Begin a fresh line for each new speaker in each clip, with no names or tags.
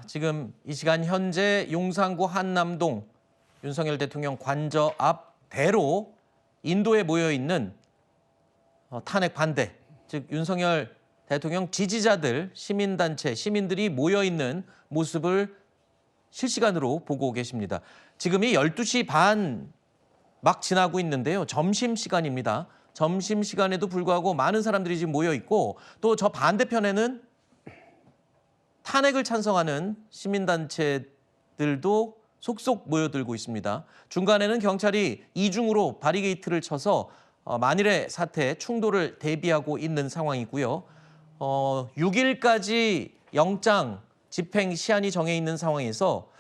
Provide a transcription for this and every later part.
지금 이 시간 현재 용산구 한남동 윤석열 대통령 관저 앞 대로 인도에 모여 있는 탄핵 반대, 즉 윤석열 대통령 지지자들, 시민단체, 시민들이 모여 있는 모습을 실시간으로 보고 계십니다. 지금이 12시 반 막 지나고 있는데요. 점심시간입니다. 점심시간에도 불구하고 많은 사람들이 지금 모여 있고 또 저 반대편에는 탄핵을 찬성하는 시민단체들도 속속 모여들고 있습니다. 중간에는 경찰이 이중으로 바리게이트를 쳐서 만일의 사태, 충돌을 대비하고 있는 상황이고요. 6일까지 영장 집행 시한이 정해 있는 상황에서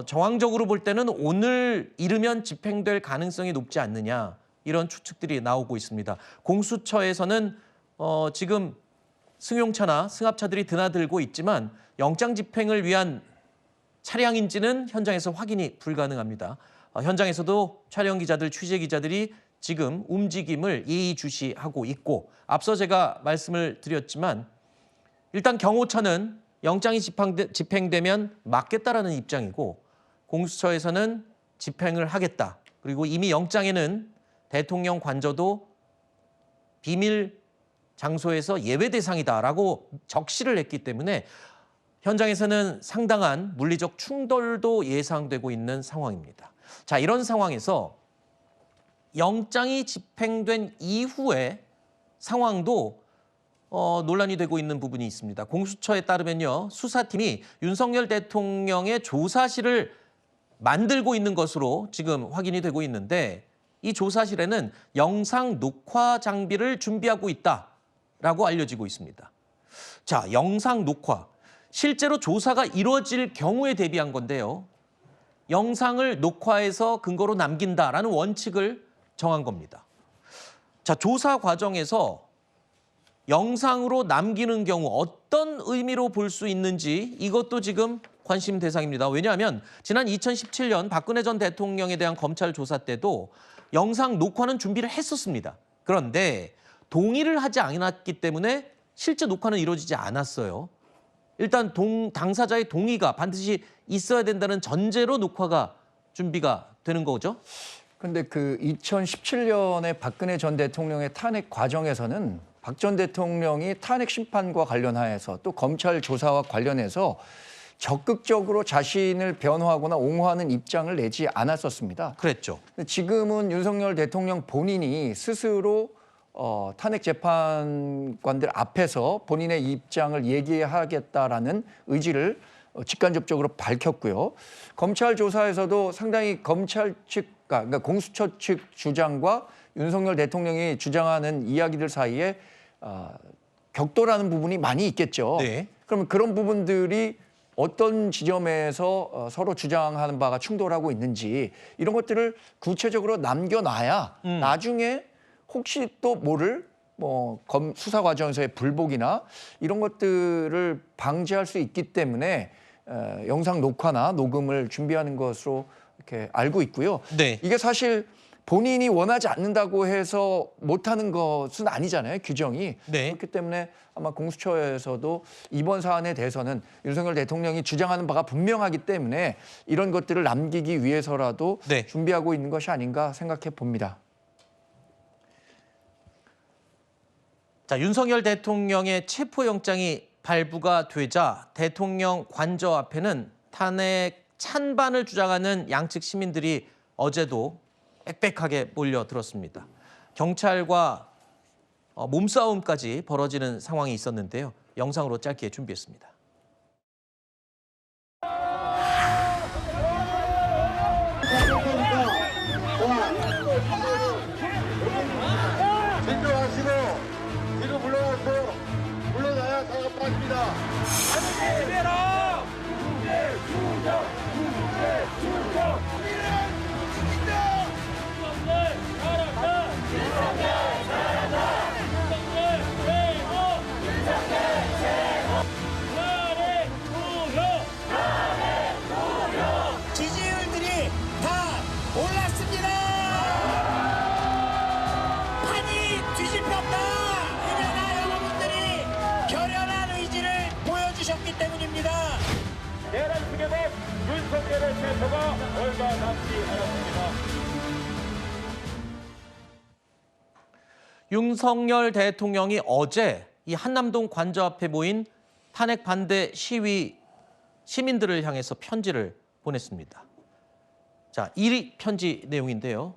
정황적으로 볼 때는 오늘 이르면 집행될 가능성이 높지 않느냐, 이런 추측들이 나오고 있습니다. 공수처에서는 지금 승용차나 승합차들이 드나들고 있지만 영장 집행을 위한 차량인지는 현장에서 확인이 불가능합니다. 현장에서도 촬영 기자들, 취재 기자들이 지금 움직임을 예의주시하고 있고, 앞서 제가 말씀을 드렸지만 일단 경호처는 영장이 집행되면 막겠다라는 입장이고, 공수처에서는 집행을 하겠다. 그리고 이미 영장에는 대통령 관저도 비밀 장소에서 예외 대상이다라고 적시를 했기 때문에 현장에서는 상당한 물리적 충돌도 예상되고 있는 상황입니다. 자, 이런 상황에서 영장이 집행된 이후의 상황도 논란이 되고 있는 부분이 있습니다. 공수처에 따르면요, 수사팀이 윤석열 대통령의 조사실을 만들고 있는 것으로 지금 확인이 되고 있는데, 이 조사실에는 영상 녹화 장비를 준비하고 있다라고 알려지고 있습니다. 자, 영상 녹화. 실제로 조사가 이루어질 경우에 대비한 건데요. 영상을 녹화해서 근거로 남긴다라는 원칙을 정한 겁니다. 자, 조사 과정에서 영상으로 남기는 경우 어떤 의미로 볼 수 있는지, 이것도 지금 관심 대상입니다. 왜냐하면 지난 2017년 박근혜 전 대통령에 대한 검찰 조사 때도 영상 녹화는 준비를 했었습니다. 그런데 동의를 하지 않았기 때문에 실제 녹화는 이루어지지 않았어요. 일단 당사자의 동의가 반드시 있어야 된다는 전제로 녹화가 준비가 되는 거죠.
그런데 그 2017년에 박근혜 전 대통령의 탄핵 과정에서는 박 전 대통령이 탄핵 심판과 관련하여서 또 검찰 조사와 관련해서 적극적으로 자신을 변호하거나 옹호하는 입장을 내지 않았었습니다.
그랬죠.
지금은 윤석열 대통령 본인이 스스로 탄핵 재판관들 앞에서 본인의 입장을 얘기하겠다라는 의지를 직간접적으로 밝혔고요. 검찰 조사에서도 상당히 검찰 측, 그러니까 공수처 측 주장과 윤석열 대통령이 주장하는 이야기들 사이에 격돌하는 부분이 많이 있겠죠.
네.
그러면 그런 부분들이 어떤 지점에서 서로 주장하는 바가 충돌하고 있는지, 이런 것들을 구체적으로 남겨놔야 나중에 혹시 또 모를 수사 과정에서의 불복이나 이런 것들을 방지할 수 있기 때문에 영상 녹화나 녹음을 준비하는 것으로 이렇게 알고 있고요.
네.
이게 사실 본인이 원하지 않는다고 해서 못하는 것은 아니잖아요, 규정이.
네.
그렇기 때문에 아마 공수처에서도 이번 사안에 대해서는 윤석열 대통령이 주장하는 바가 분명하기 때문에 이런 것들을 남기기 위해서라도
네.
준비하고 있는 것이 아닌가 생각해 봅니다.
자, 윤석열 대통령의 체포영장이 발부가 되자 대통령 관저 앞에는 탄핵 찬반을 주장하는 양측 시민들이 어제도 빽빽하게 몰려들었습니다. 경찰과 몸싸움까지 벌어지는 상황이 있었는데요. 영상으로 짧게 준비했습니다.
진정하시고 뒤로 물러나서 물러나야 사가 빠집니다.
해라! 충격! 윤석열 최고! 윤석열 최고! 윤석열의 체포가 얼마 남지 않았습니다.
윤석열 대통령이 어제 이 한남동 관저 앞에 모인 탄핵 반대 시위 시민들을 향해서 편지를 보냈습니다. 자, 이 편지 내용인데요.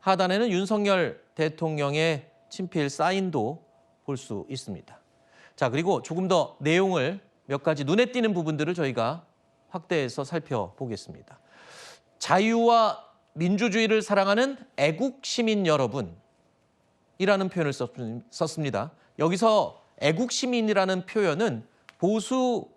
하단에는 윤석열 대통령의 친필 사인도 볼 수 있습니다. 자, 그리고 조금 더 내용을 몇 가지 눈에 띄는 부분들을 저희가 확대해서 살펴보겠습니다. 자유와 민주주의를 사랑하는 애국 시민 여러분. 이라는 표현을 썼습니다. 여기서 애국 시민이라는 표현은 보수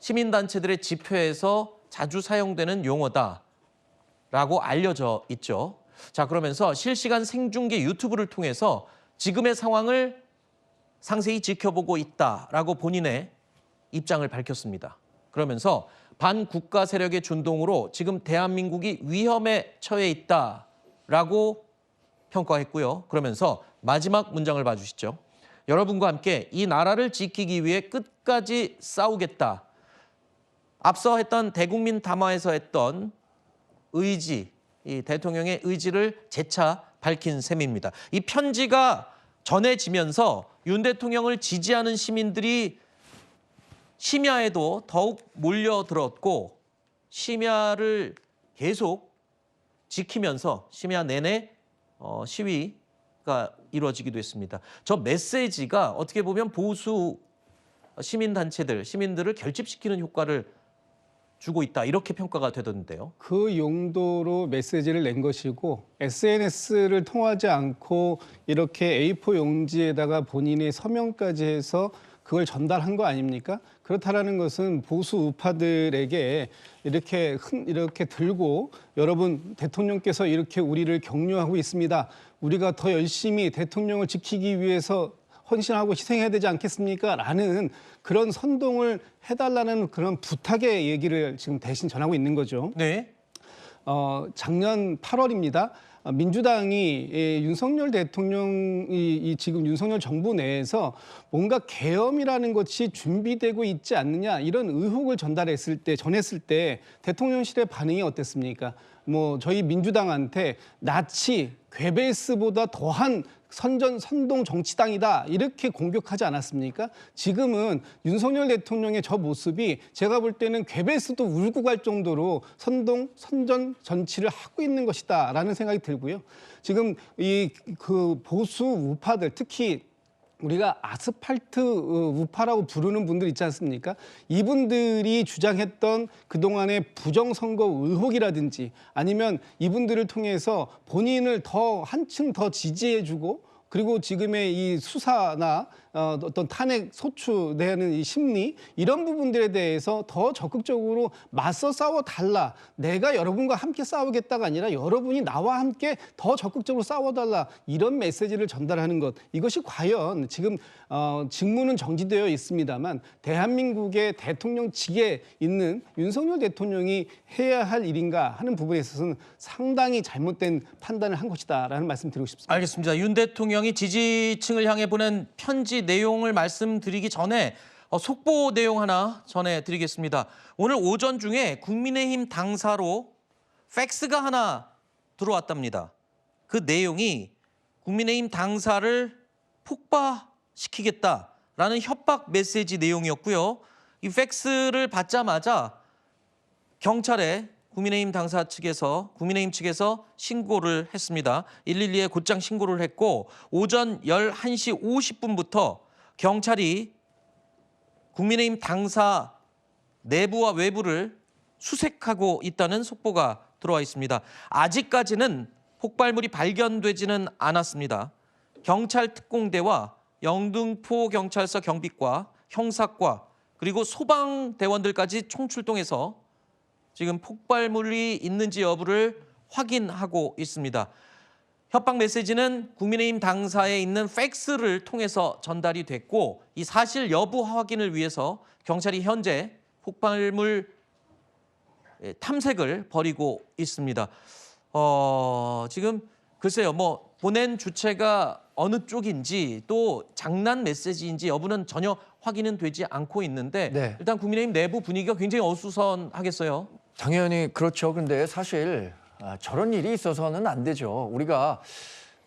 시민단체들의 집회에서 자주 사용되는 용어다라고 알려져 있죠. 자, 그러면서 실시간 생중계 유튜브를 통해서 지금의 상황을 상세히 지켜보고 있다라고 본인의 입장을 밝혔습니다. 그러면서 반국가 세력의 준동으로 지금 대한민국이 위험에 처해 있다라고 평가했고요. 그러면서 마지막 문장을 봐주시죠. 여러분과 함께 이 나라를 지키기 위해 끝까지 싸우겠다. 앞서 했던 대국민 담화에서 했던 의지, 이 대통령의 의지를 재차 밝힌 셈입니다. 이 편지가 전해지면서 윤 대통령을 지지하는 시민들이 심야에도 더욱 몰려들었고 심야를 계속 지키면서 심야 내내 시위가 이루어지기도 했습니다. 저 메시지가 어떻게 보면 보수 시민들을 결집시키는 효과를 주고 있다 이렇게 평가가 되던데요.
그 용도로 메시지를 낸 것이고 SNS를 통하지 않고 이렇게 A4 용지에다가 본인의 서명까지 해서 그걸 전달한 거 아닙니까? 그렇다라는 것은 보수 우파들에게 이렇게 들고 여러분 대통령께서 이렇게 우리를 격려하고 있습니다. 우리가 더 열심히 대통령을 지키기 위해서 헌신하고 희생해야 되지 않겠습니까? 라는 그런 선동을 해달라는 그런 부탁의 얘기를 지금 대신 전하고 있는 거죠.
네.
작년 8월입니다. 민주당이 윤석열 대통령이 지금 윤석열 정부 내에서 뭔가 계엄이라는 것이 준비되고 있지 않느냐 이런 의혹을 전했을 때 대통령실의 반응이 어땠습니까? 저희 민주당한테 나치, 괴벨스보다 더한 선동 정치당이다 이렇게 공격하지 않았습니까? 지금은 윤석열 대통령의 저 모습이 제가 볼 때는 괴벨스도 울고 갈 정도로 선전 정치를 하고 있는 것이다라는 생각이 들고요. 지금 그 보수 우파들 특히 우리가 아스팔트 우파라고 부르는 분들 있지 않습니까? 이분들이 주장했던 그동안의 부정선거 의혹이라든지 아니면 이분들을 통해서 본인을 한층 더 지지해주고 그리고 지금의 이 수사나 어떤 탄핵 소추되는 이 심리 이런 부분들에 대해서 더 적극적으로 맞서 싸워달라. 내가 여러분과 함께 싸우겠다가 아니라 여러분이 나와 함께 더 적극적으로 싸워달라. 이런 메시지를 전달하는 것. 이것이 과연 지금 직무는 정지되어 있습니다만 대한민국의 대통령직에 있는 윤석열 대통령이 해야 할 일인가 하는 부분에 있어서는 상당히 잘못된 판단을 한 것이다라는 말씀 드리고 싶습니다.
알겠습니다. 윤 대통령이 지지층을 향해 보낸 편지 내용을 말씀드리기 전에 속보 내용 하나 전해드리겠습니다. 오늘 오전 중에 국민의힘 당사로 팩스가 하나 들어왔답니다. 그 내용이 국민의힘 당사를 폭파시키겠다라는 협박 메시지 내용이었고요. 이 팩스를 받자마자 경찰에 국민의힘 측에서 신고를 했습니다. 112에 곧장 신고를 했고 오전 11시 50분부터 경찰이 국민의힘 당사 내부와 외부를 수색하고 있다는 속보가 들어와 있습니다. 아직까지는 폭발물이 발견되지는 않았습니다. 경찰 특공대와 영등포 경찰서 경비과, 형사과 그리고 소방대원들까지 총출동해서 지금 폭발물이 있는지 여부를 확인하고 있습니다. 협박 메시지는 국민의힘 당사에 있는 팩스를 통해서 전달이 됐고 이 사실 여부 확인을 위해서 경찰이 현재 폭발물 탐색을 벌이고 있습니다. 지금 글쎄요, 보낸 주체가 어느 쪽인지 또 장난 메시지인지 여부는 전혀 확인은 되지 않고 있는데
네.
일단 국민의힘 내부 분위기가 굉장히 어수선하겠어요.
당연히 그렇죠. 근데 사실 저런 일이 있어서는 안 되죠. 우리가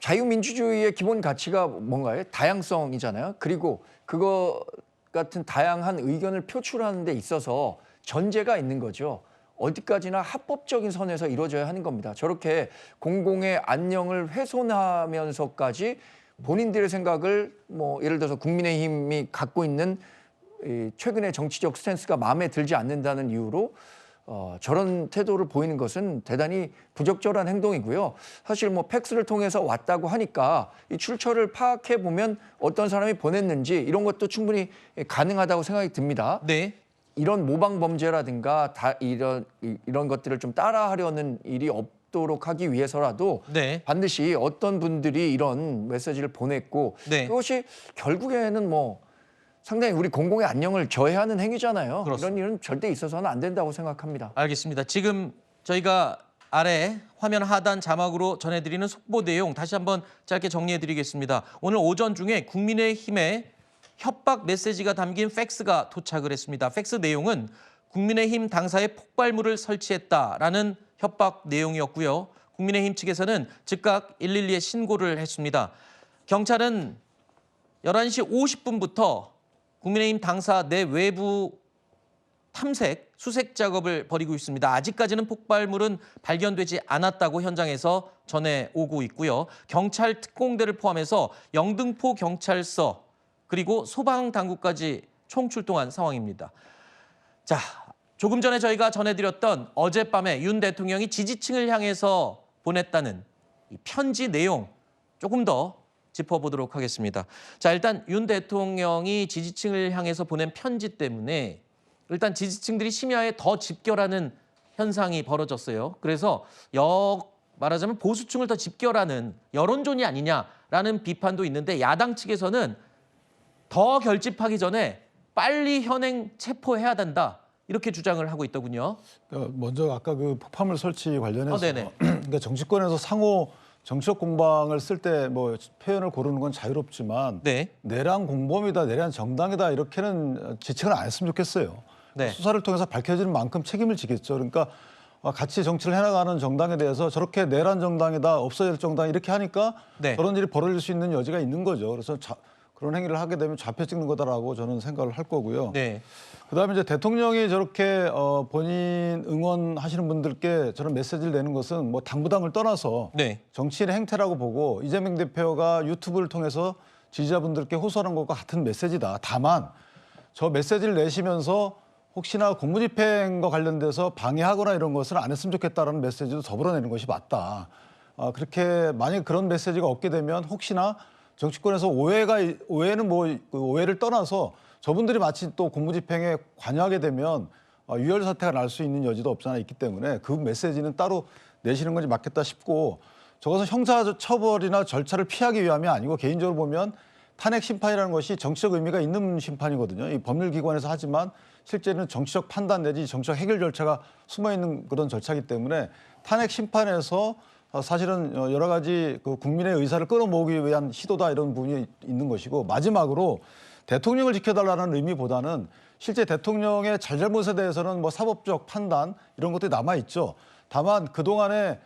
자유민주주의의 기본 가치가 뭔가요? 다양성이잖아요. 그리고 그거 같은 다양한 의견을 표출하는 데 있어서 전제가 있는 거죠. 어디까지나 합법적인 선에서 이루어져야 하는 겁니다. 저렇게 공공의 안녕을 훼손하면서까지 본인들의 생각을 뭐 예를 들어서 국민의힘이 갖고 있는 이 최근의 정치적 스탠스가 마음에 들지 않는다는 이유로 저런 태도를 보이는 것은 대단히 부적절한 행동이고요. 사실 뭐 팩스를 통해서 왔다고 하니까 이 출처를 파악해 보면 어떤 사람이 보냈는지 이런 것도 충분히 가능하다고 생각이 듭니다.
네.
이런 모방 범죄라든가 이런 것들을 좀 따라하려는 일이 없도록 하기 위해서라도
네.
반드시 어떤 분들이 이런 메시지를 보냈고
네.
그것이 결국에는 뭐 상당히 우리 공공의 안녕을 저해하는 행위잖아요.
그렇습니다.
이런 일은 절대 있어서는 안 된다고 생각합니다.
알겠습니다. 지금 저희가 아래 화면 하단 자막으로 전해드리는 속보 내용 다시 한번 짧게 정리해드리겠습니다. 오늘 오전 중에 국민의힘에 협박 메시지가 담긴 팩스가 도착을 했습니다. 팩스 내용은 국민의힘 당사에 폭발물을 설치했다라는 협박 내용이었고요. 국민의힘 측에서는 즉각 112에 신고를 했습니다. 경찰은 11시 50분부터 국민의힘 당사 내 외부 탐색, 수색 작업을 벌이고 있습니다. 아직까지는 폭발물은 발견되지 않았다고 현장에서 전해오고 있고요. 경찰 특공대를 포함해서 영등포 경찰서 그리고 소방당국까지 총출동한 상황입니다. 자, 조금 전에 저희가 전해드렸던 어젯밤에 윤 대통령이 지지층을 향해서 보냈다는 이 편지 내용 조금 더 짚어보도록 하겠습니다. 자, 일단 윤 대통령이 지지층을 향해서 보낸 편지 때문에 일단 지지층들이 심야에 더 집결하는 현상이 벌어졌어요. 그래서 말하자면 보수층을 더 집결하는 여론전이 아니냐라는 비판도 있는데 야당 측에서는 더 결집하기 전에 빨리 현행 체포해야 된다. 이렇게 주장을 하고 있더군요.
먼저 아까 그 폭발물 설치 관련해서
네네.
그러니까 정치권에서 상호 정치적 공방을 쓸 때 뭐 표현을 고르는 건 자유롭지만
네.
내란 공범이다, 내란 정당이다 이렇게는 지칭을 안 했으면 좋겠어요.
네.
수사를 통해서 밝혀지는 만큼 책임을 지겠죠. 그러니까 같이 정치를 해나가는 정당에 대해서 저렇게 내란 정당이다, 없어야 될 정당 이렇게 하니까
네.
저런 일이 벌어질 수 있는 여지가 있는 거죠. 그래서 그런 행위를 하게 되면 좌표 찍는 거다라고 저는 생각을 할 거고요.
네.
그다음에 이제 대통령이 저렇게 본인 응원하시는 분들께 저런 메시지를 내는 것은 뭐 당부당을 떠나서
네.
정치인의 행태라고 보고 이재명 대표가 유튜브를 통해서 지지자분들께 호소하는 것과 같은 메시지다. 다만 저 메시지를 내시면서 혹시나 공무집행과 관련돼서 방해하거나 이런 것을 안 했으면 좋겠다라는 메시지도 더불어 내는 것이 맞다. 그렇게 만약 그런 메시지가 없게 되면 혹시나 정치권에서 오해는 뭐 그 오해를 떠나서 저분들이 마치 또 공무집행에 관여하게 되면 유혈 사태가 날 수 있는 여지도 없지 않아 있기 때문에 그 메시지는 따로 내시는 것이 맞겠다 싶고 저것은 형사처벌이나 절차를 피하기 위함이 아니고 개인적으로 보면 탄핵 심판이라는 것이 정치적 의미가 있는 심판이거든요. 이 법률기관에서 하지만 실제는 정치적 판단 내지 정치적 해결 절차가 숨어있는 그런 절차이기 때문에 탄핵 심판에서 사실은 여러 가지 그 국민의 의사를 끌어모으기 위한 시도다 이런 부분이 있는 것이고 마지막으로 대통령을 지켜달라는 의미보다는 실제 대통령의 잘잘못에 대해서는 뭐 사법적 판단 이런 것들이 남아있죠. 다만 그동안에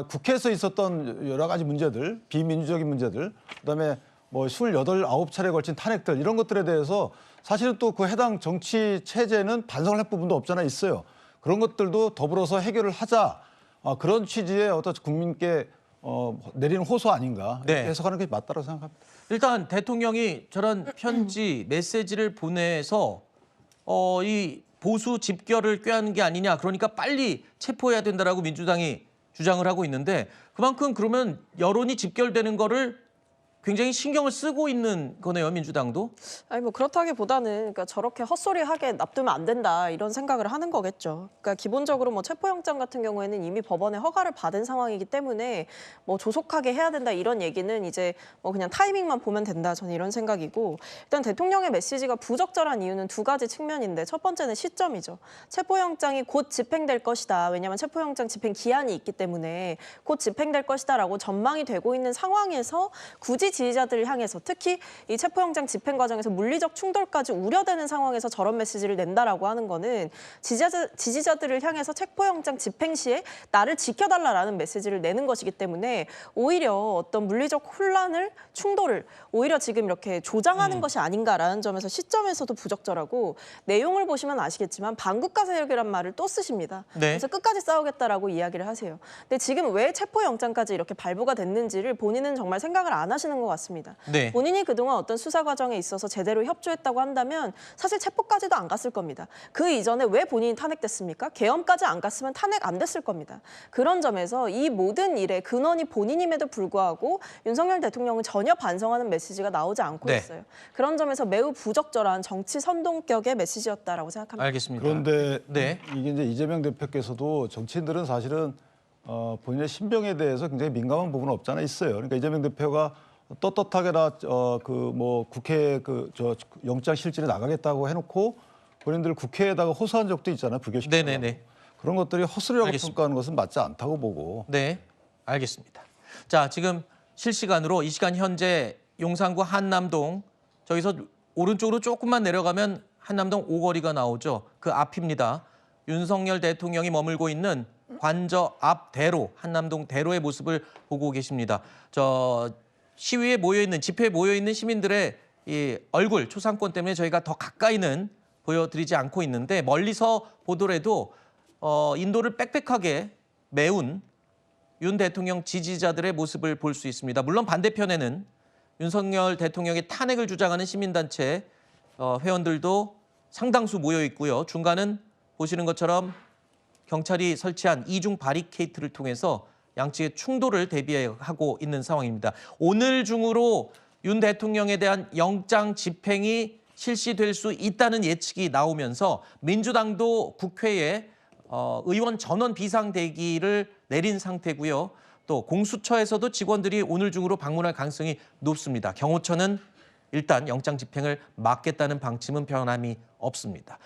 국회에서 있었던 여러 가지 문제들, 비민주적인 문제들, 그다음에 뭐 28, 9차례에 걸친 탄핵들 이런 것들에 대해서 사실은 또 그 해당 정치 체제는 반성을 할 부분도 없잖아 있어요. 그런 것들도 더불어서 해결을 하자. 그런 취지의 어떤 국민께 내리는 호소 아닌가 이렇게
네.
해석하는 게 맞다고 생각합니다.
일단 대통령이 저런 편지, 메시지를 보내서 이 보수 집결을 꾀하는 게 아니냐. 그러니까 빨리 체포해야 된다라고 민주당이 주장을 하고 있는데 그만큼 그러면 여론이 집결되는 거를 굉장히 신경을 쓰고 있는 거네요, 민주당도.
아니 뭐 그렇다기보다는 그러니까 저렇게 헛소리하게 놔두면 안 된다 이런 생각을 하는 거겠죠. 그러니까 기본적으로 뭐 체포영장 같은 경우에는 이미 법원의 허가를 받은 상황이기 때문에 뭐 조속하게 해야 된다 이런 얘기는 이제 뭐 그냥 타이밍만 보면 된다 저는 이런 생각이고 일단 대통령의 메시지가 부적절한 이유는 두 가지 측면인데 첫 번째는 시점이죠. 체포영장이 곧 집행될 것이다. 왜냐하면 체포영장 집행 기한이 있기 때문에 곧 집행될 것이다라고 전망이 되고 있는 상황에서 굳이 지지자들을 향해서 특히 이 체포영장 집행 과정에서 물리적 충돌까지 우려되는 상황에서 저런 메시지를 낸다라고 하는 거는 지지자들을 향해서 체포영장 집행 시에 나를 지켜달라라는 메시지를 내는 것이기 때문에 오히려 어떤 물리적 혼란을 충돌을 오히려 지금 이렇게 조장하는 것이 아닌가라는 점에서 시점에서도 부적절하고 내용을 보시면 아시겠지만 반국가 세력이란 말을 또 쓰십니다.
네.
그래서 끝까지 싸우겠다라고 이야기를 하세요. 근데 지금 왜 체포영장까지 이렇게 발부가 됐는지를 본인은 정말 생각을 안 하시는 것 같습니다.
네.
본인이 그동안 어떤 수사 과정에 있어서 제대로 협조했다고 한다면 사실 체포까지도 안 갔을 겁니다. 그 이전에 왜 본인이 탄핵됐습니까? 계엄까지 안 갔으면 탄핵 안 됐을 겁니다. 그런 점에서 이 모든 일의 근원이 본인임에도 불구하고 윤석열 대통령은 전혀 반성하는 메시지가 나오지 않고
네.
있어요. 그런 점에서 매우 부적절한 정치 선동격의 메시지였다라고 생각합니다.
알겠습니다.
그런데
네.
이게 이제 이재명 대표께서도 정치인들은 사실은 본인의 신병에 대해서 굉장히 민감한 부분은 없지 않아 있어요. 그러니까 이재명 대표가 떳떳하게나 그 뭐 국회 저 영장 실질에 나가겠다고 해놓고 본인들 국회에다가 호소한 적도 있잖아요. 부교시키고.
네네네.
그런 것들이 헛소리라고
알겠습니다.
평가하는 것은 맞지 않다고 보고.
네, 알겠습니다. 자, 지금 실시간으로 이 시간 현재 용산구 한남동 저기서 오른쪽으로 조금만 내려가면 한남동 오거리가 나오죠. 그 앞입니다. 윤석열 대통령이 머물고 있는 관저 앞 대로, 한남동 대로의 모습을 보고 계십니다. 저 시위에 모여 있는 집회에 모여 있는 시민들의 이 얼굴 초상권 때문에 저희가 더 가까이는 보여드리지 않고 있는데 멀리서 보더라도 인도를 빽빽하게 메운 윤 대통령 지지자들의 모습을 볼 수 있습니다. 물론 반대편에는 윤석열 대통령의 탄핵을 주장하는 시민단체 회원들도 상당수 모여 있고요. 중간은 보시는 것처럼 경찰이 설치한 이중 바리케이트를 통해서 양측의 충돌을 대비하고 있는 상황입니다. 오늘 중으로 윤 대통령에 대한 영장 집행이 실시될 수 있다는 예측이 나오면서 민주당도 국회에 의원 전원 비상대기를 내린 상태고요. 또 공수처에서도 직원들이 오늘 중으로 방문할 가능성이 높습니다. 경호처는 일단 영장 집행을 막겠다는 방침은 변함이 없습니다.